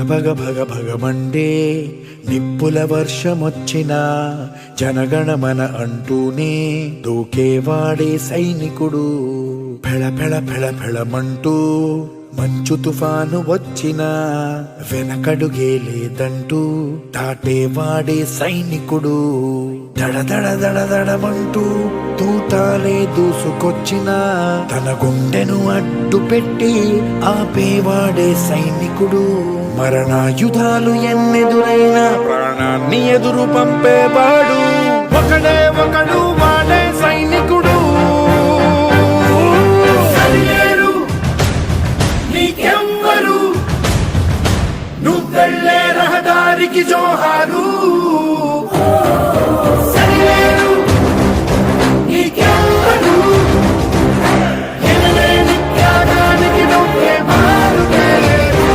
భగ భగ భగమండే నిప్పుల వర్షమొచ్చినా జనగణమన అంటూనే దూకేవాడే సైనికుడు. ఫెళ ఫెళ ఫెళ ఫెళమంటూ మంచు తుఫాను వచ్చినా వెనకడుగే లేదంటూ దాటేవాడే సైనికుడు. దడ దడ దడ దడమంటూ తూటాలే దూసుకొచ్చినా తన గుండెను అడ్డు పెట్టి ఆపేవాడే సైనికుడు. మరణాయుధాలు ఎన్నెదురైనా ప్రాణాన్ని ఎదురు పంపేవాడు ఒకడే ఒకడు, వాడే సైనికుడు. నీకెవ్వరు నువ్వెళ్ళే రహదారికి జోహారు. సరిలేరు నీకెవ్వరు ఎనలేని త్యాగానికి నువ్వే మారుతేలేరు.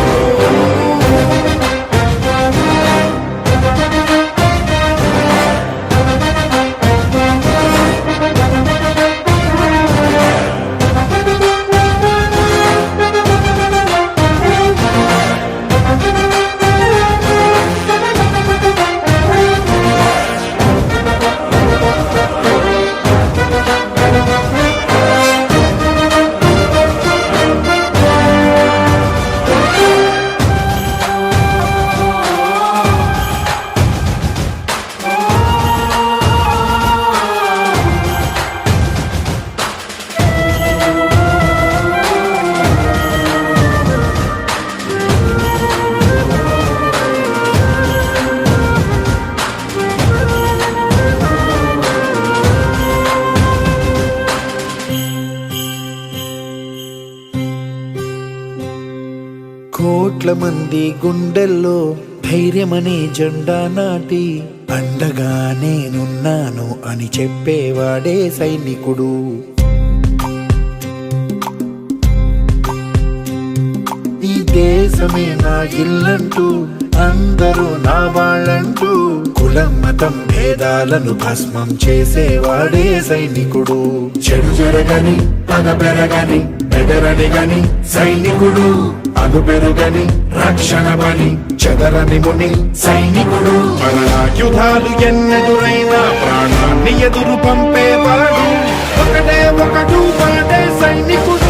కోట్ల మంది గుండెల్లో ధైర్యమనే జెండా నాటి అండగా నేనున్నాను అని చెప్పేవాడే సైనికుడు. ఈ దేశమే నా ఇల్లంటూ అందరూ నా వాళ్ళంటూ కులం మతం భేదాలను భస్మం చేసేవాడే సైనికుడు. చెడు జరగని పగ పెరగని బెదరని గని సైనికుడు. అను పెరుగని రక్షణ బని చెదరని ముని సైనికుడు. మరణాయుధాలు ఎన్నెదురైనా ప్రాణాన్ని ఎదురు పంపేవాడు ఒకటే ఒకడు, వాడే సైనికుడు.